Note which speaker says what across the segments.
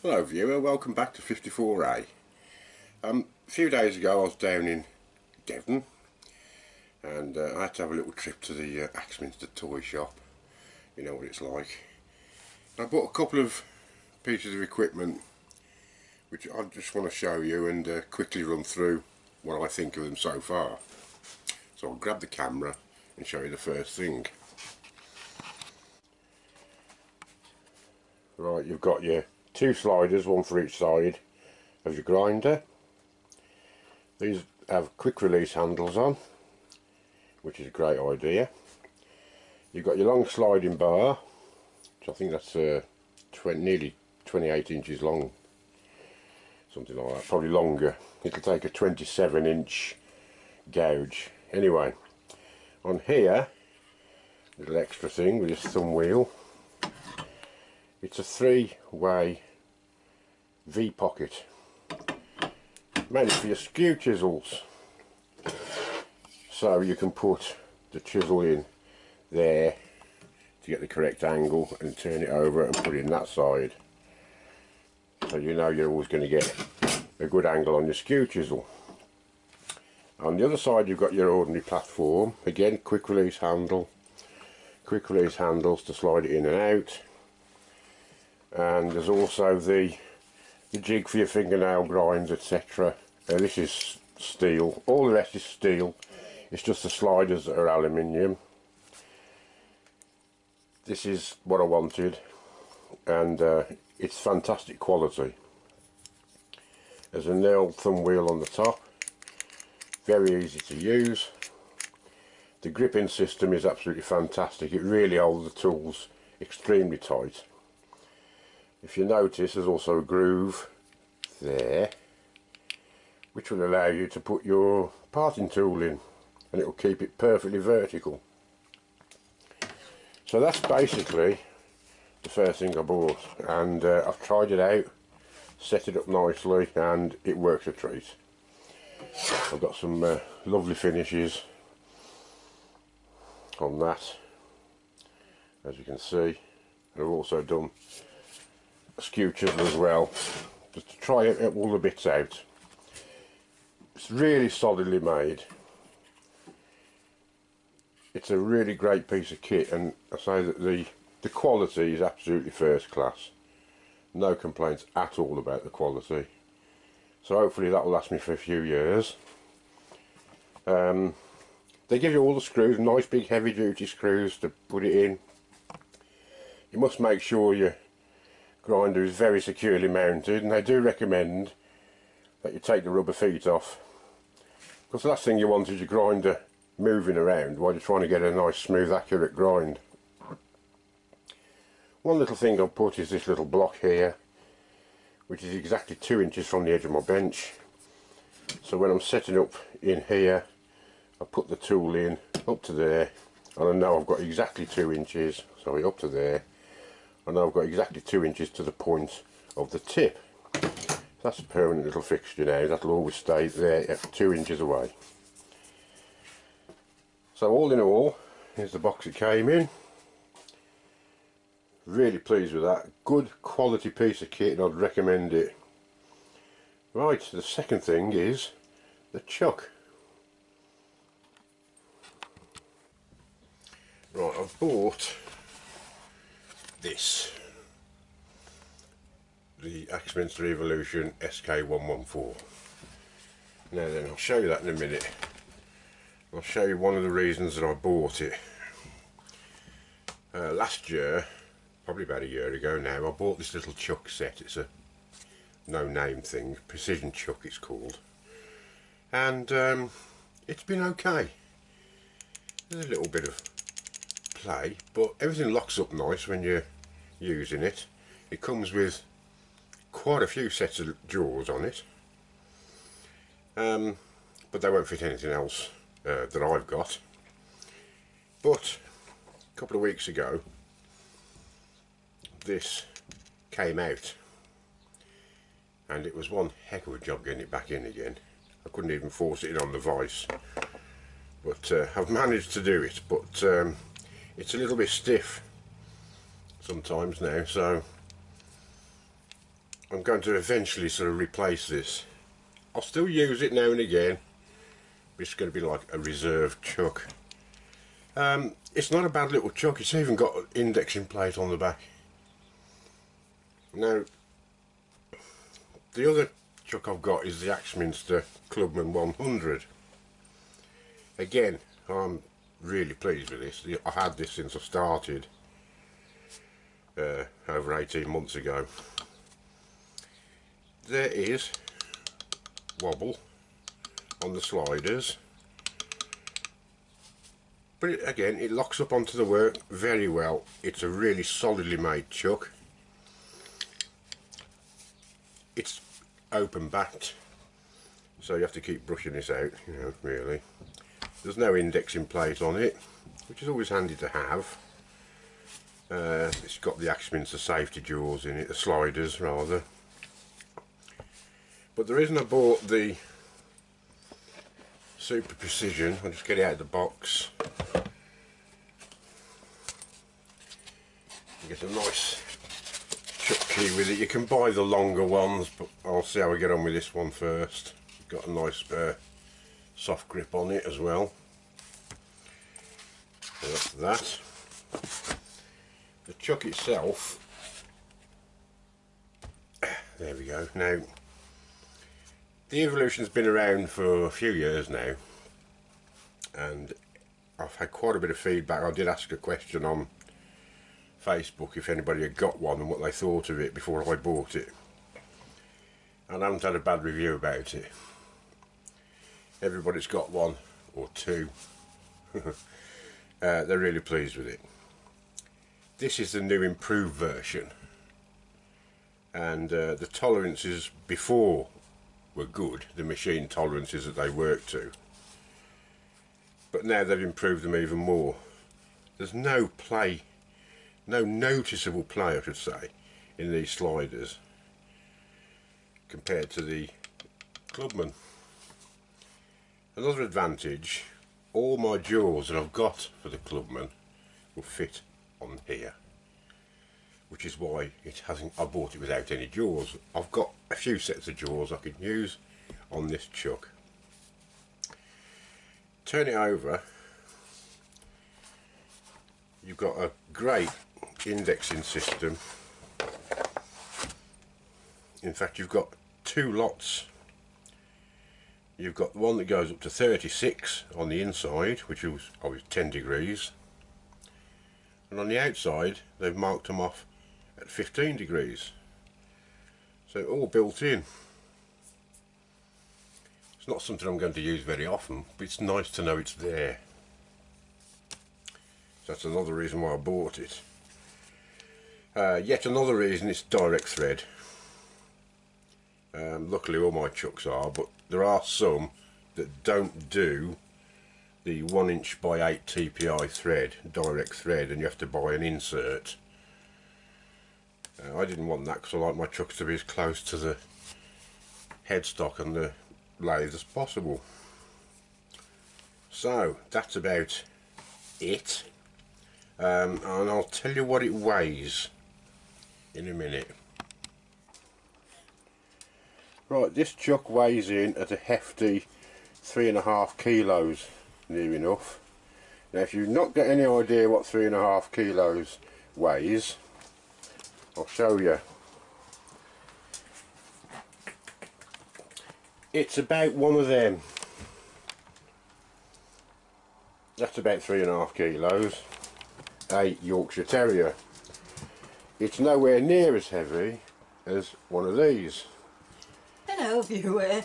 Speaker 1: Hello viewer, welcome back to 54A. A few days ago I was down in Devon and I had to have a little trip to the Axminster toy shop. You know what it's like. I bought a couple of pieces of equipment which I just want to show you and quickly run through what I think of them so far. So I'll grab the camera and show you the first thing. Right, you've got your two sliders, one for each side of your grinder. These have quick release handles on, which is a great idea. You've got your long sliding bar, which I think that's nearly 28 inches long, something like that, probably longer. It'll take a 27-inch gouge. Anyway, on here, little extra thing with this thumb wheel. It's a three-way V-pocket, mainly for your skew chisels. So you can put the chisel in there to get the correct angle and turn it over and put it in that side. So you know you're always going to get a good angle on your skew chisel. On the other side you've got your ordinary platform. Again, quick release handle, quick release handles to slide it in and out. And there's also the jig for your fingernail grinds, etc. This is steel, all the rest is steel, it's just the sliders that are aluminium. This is what I wanted, and it's fantastic quality. There's a nail thumb wheel on the top, very easy to use. The gripping system is absolutely fantastic, it really holds the tools extremely tight. If you notice, there's also a groove there which will allow you to put your parting tool in, and it will keep it perfectly vertical. So that's basically the first thing I bought, and I've tried it out, set it up nicely, and it works a treat. I've got some lovely finishes on that, as you can see, and I've also done skew chisel as well, just to try all the bits out. It's really solidly made. It's a really great piece of kit, and I say that the quality is absolutely first class. No complaints at all about the quality. So hopefully that will last me for a few years. They give you all the screws, nice big heavy duty screws to put it in. You must make sure your grinder is very securely mounted, and they do recommend that you take the rubber feet off, because the last thing you want is your grinder moving around while you're trying to get a nice smooth accurate grind. One little thing I've put is this little block here, which is exactly 2 inches from the edge of my bench. So when I'm setting up in here, I put the tool in up to there, and I know I've got exactly 2 inches, sorry, up to there. I know I've got exactly 2 inches to the point of the tip. That's a permanent little fixture now, that'll always stay there at 2 inches away. So all in all, here's the box it came in. Really pleased with that. Good quality piece of kit, and I'd recommend it. Right, the second thing is the chuck. Right, I've bought this, the Axminster Evolution SK114. Now then, I'll show you that in a minute. I'll show you one of the reasons that I bought it. Last year, probably about a year ago now, I bought this little chuck set. It's a no name thing, precision chuck it's called, and it's been okay. There's a little bit of play, but everything locks up nice when you're using it. It comes with quite a few sets of jaws on it, but they won't fit anything else that I've got. But a couple of weeks ago this came out, and it was one heck of a job getting it back in again. I couldn't even force it in on the vise, but I've managed to do it. But it's a little bit stiff sometimes now, so I'm going to eventually sort of replace this. I'll still use it now and again, but it's going to be like a reserve chuck. It's not a bad little chuck. It's even got an indexing plate on the back. Now, the other chuck I've got is the Axminster Clubman 100. Again, I'm really pleased with this. I had this since I started over 18 months ago. There is wobble on the sliders, but again, it locks up onto the work very well. It's a really solidly made chuck. It's open backed, so you have to keep brushing this out, you know, really. There's no indexing plate on it, which is always handy to have. It's got the Axminster safety jaws in it, the sliders rather. But the reason I bought the Super Precision, I'll just get it out of the box. You get a nice chuck key with it. You can buy the longer ones, but I'll see how I get on with this one first. It's got a nice soft grip on it as well. So that's that. The chuck itself, there we go. Now, the Evolution's been around for a few years now, and I've had quite a bit of feedback. I did ask a question on Facebook if anybody had got one and what they thought of it before I bought it, and I haven't had a bad review about it. Everybody's got one or two. They're really pleased with it. This is the new improved version, and the tolerances before were good, the machine tolerances that they worked to, but now they've improved them even more. There's no play, no noticeable play I should say, in these sliders compared to the Clubman. Another advantage, all my jaws that I've got for the Clubman will fit on here, which is why it hasn't, I bought it without any jaws. I've got a few sets of jaws I can use on this chuck. Turn it over, you've got a great indexing system. In fact, you've got two lots. You've got the one that goes up to 36 on the inside, which is always 10 degrees, and on the outside they've marked them off at 15 degrees, so all built in. It's not something I'm going to use very often, but it's nice to know it's there. So that's another reason why I bought it. Yet another reason, it's direct thread. Luckily all my chucks are, but there are some that don't do the 1" by 8 TPI thread, direct thread, and you have to buy an insert. I didn't want that because I like my chucks to be as close to the headstock and the lathe as possible. So that's about it, and I'll tell you what it weighs in a minute. Right, this chuck weighs in at a hefty 3.5 kilos, near enough. Now if you've not got any idea what 3.5 kilos weighs, I'll show you. It's about one of them. That's about 3.5 kilos. A Yorkshire Terrier. It's nowhere near as heavy as one of these.
Speaker 2: Hello viewer.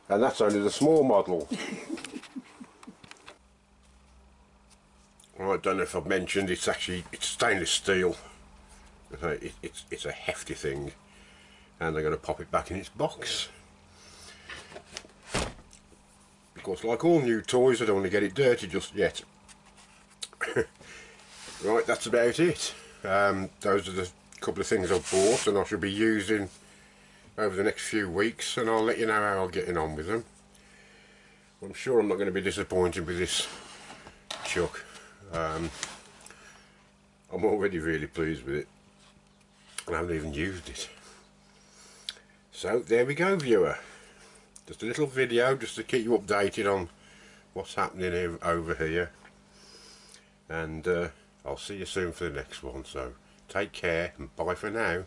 Speaker 1: And that's only the small model. Well, I don't know if I've mentioned, it's stainless steel. It's a hefty thing, and I'm going to pop it back in its box. Because like all new toys, I don't want to get it dirty just yet. Right, that's about it. Those are the couple of things I've bought and I shall be using over the next few weeks, and I'll let you know how I'm getting on with them. I'm sure I'm not going to be disappointed with this chuck. I'm already really pleased with it, and I haven't even used it. So there we go, viewer. Just a little video just to keep you updated on what's happening over here. And I'll see you soon for the next one. So take care and bye for now.